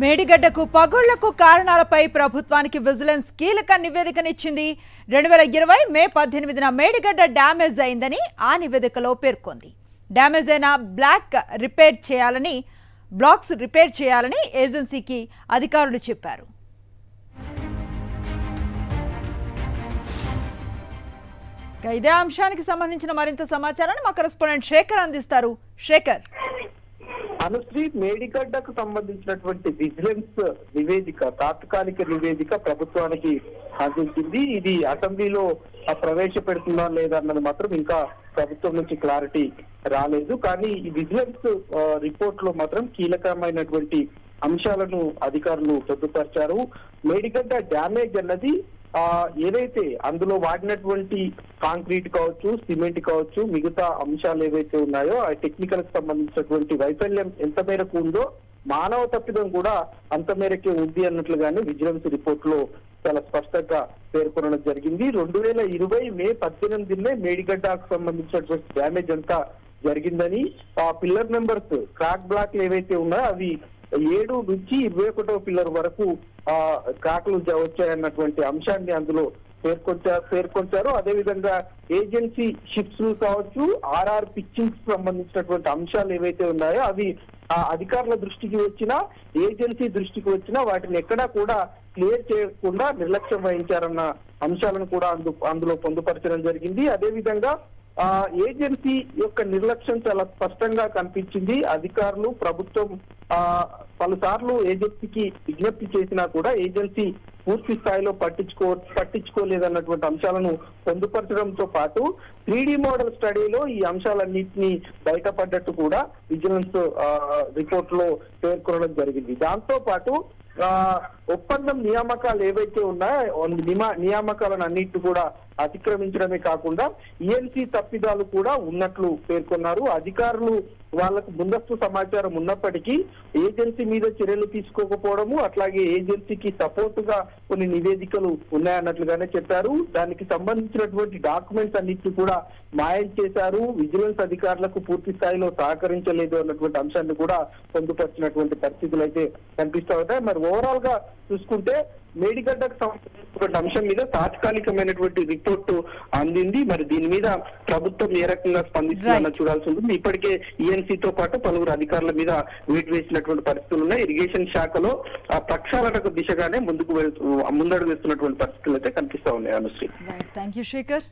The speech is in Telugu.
మేడిగడ్డకు పగుళ్లకు కారణాలపై ప్రభుత్వానికి విజిలెన్స్ కీలక నివేదికనిచ్చింది. 2020 మే 18న మేడిగడ్డ డ్యామేజ్ అయిందని ఆ నివేదికలో పేర్కొంది. డ్యామేజ్ అయిన బ్లాక్స్ రిపేర్ చేయాలని ఏజెన్సీకి అధికారులు చెప్పారు. ఇదే అంశానికి సంబంధించిన మరింత సమాచారాన్ని మా కరెస్పాండెంట్ శేఖర్ అందిస్తారు. శేఖర్, అనుశ్రీ, మేడిగడ్డకు సంబంధించినటువంటి విజిలెన్స్ నివేదిక, తాత్కాలిక నివేదిక ప్రభుత్వానికి అందించింది. ఇది అసెంబ్లీలో ప్రవేశపెడుతుందా లేదా అన్నది మాత్రం ఇంకా ప్రభుత్వం నుంచి క్లారిటీ రాలేదు. కానీ ఈ విజిలెన్స్ రిపోర్ట్ లో మాత్రం కీలకమైనటువంటి అంశాలను అధికారులు పొందుపరిచారు. మేడిగడ్డ డ్యామేజ్ అన్నది ఏదైతే అందులో వాడినటువంటి కాంక్రీట్ కావచ్చు, సిమెంట్ కావచ్చు, మిగతా అంశాలు ఏవైతే ఉన్నాయో ఆ టెక్నికల్ కి సంబంధించినటువంటి వైఫల్యం ఎంత మేరకు ఉందో మానవ తప్పిదం కూడా అంత మేరకే ఉంది అన్నట్లుగానే విజిలెన్స్ రిపోర్ట్ లో చాలా స్పష్టంగా పేర్కొనడం జరిగింది. 2020 మే 18నే మేడిగడ్డకు సంబంధించినటువంటి డ్యామేజ్ అంతా జరిగిందని, ఆ పిల్లర్ నెంబర్స్ క్రాక్ బ్లాక్లు ఏవైతే ఉన్నాయో అవి 7 నుంచి 21వ పిల్లర్ వరకు క్రాక్లు వచ్చాయన్నటువంటి అంశాన్ని అందులో పేర్కొంటారు. అదేవిధంగా ఏజెన్సీ షిప్స్ కావచ్చు, ఆర్ఆర్ పిచ్చింగ్ సంబంధించినటువంటి అంశాలు ఏవైతే ఉన్నాయో అవి అధికారుల దృష్టికి వచ్చినా, ఏజెన్సీ దృష్టికి వచ్చినా వాటిని ఎక్కడా కూడా క్లియర్ చేయకుండా నిర్లక్ష్యం వహించారన్న అంశాలను కూడా అందులో పొందుపరచడం జరిగింది. అదేవిధంగా ఏజెన్సీ యొక్క నిర్లక్ష్యం చాలా స్పష్టంగా కనిపించింది. అధికారులు, ప్రభుత్వం పలుసార్లు ఏజెన్సీకి విజ్ఞప్తి చేసినా కూడా ఏజెన్సీ పూర్తి స్థాయిలో పట్టించుకోలేదన్నటువంటి అంశాలను పొందుపరచడంతో పాటు 3D మోడల్ స్టడీలో ఈ అంశాలన్నింటినీ బయటపడ్డట్టు కూడా విజిలెన్స్ రిపోర్ట్ లో పేర్కొనడం జరిగింది. దాంతో పాటు ఒప్పందం నియామకాలు ఏవైతే ఉన్నాయో నియామకాలను అన్నింటినీ కూడా అతిక్రమించడమే కాకుండా ఈఎన్సీ తప్పిదాలు కూడా ఉన్నట్లు పేర్కొన్నారు. అధికారులు వాళ్లకు ముందస్తు సమాచారం ఉన్నప్పటికీ ఏజెన్సీ మీద చర్యలు తీసుకోకపోవడము, అట్లాగే ఏజెన్సీకి సపోర్ట్ గా కొన్ని నివేదికలు ఉన్నాయన్నట్లుగానే చెప్పారు. దానికి సంబంధించినటువంటి డాక్యుమెంట్స్ అన్నింటినీ కూడా మాయం చేశారు. విజిలెన్స్ అధికారులకు పూర్తి స్థాయిలో సహకరించలేదు అన్నటువంటి అంశాన్ని కూడా పొందుపరిచినటువంటి పరిస్థితులు అయితే కనిపిస్తా ఉంటాయి. మరి ఓవరాల్ గా చూసుకుంటే మేడిగడ్డకు సంబంధించినటువంటి అంశం మీద తాత్కాలికమైనటువంటి రిపోర్టు అందింది. మరి దీని మీద ప్రభుత్వం ఏ రకంగా స్పందిస్తుందన్న చూడాల్సి ఉంటుంది. ఇప్పటికే ఈఎన్సీతో పాటు పలువురు అధికారుల మీద వేటు వేసినటువంటి పరిస్థితులు ఉన్నాయి. ఇరిగేషన్ శాఖలో ప్రక్షాళనకు దిశగానే ముందడుగు వేస్తున్నటువంటి పరిస్థితులు అయితే కనిపిస్తా ఉన్నాయి. Anushri, thank you Shekhar.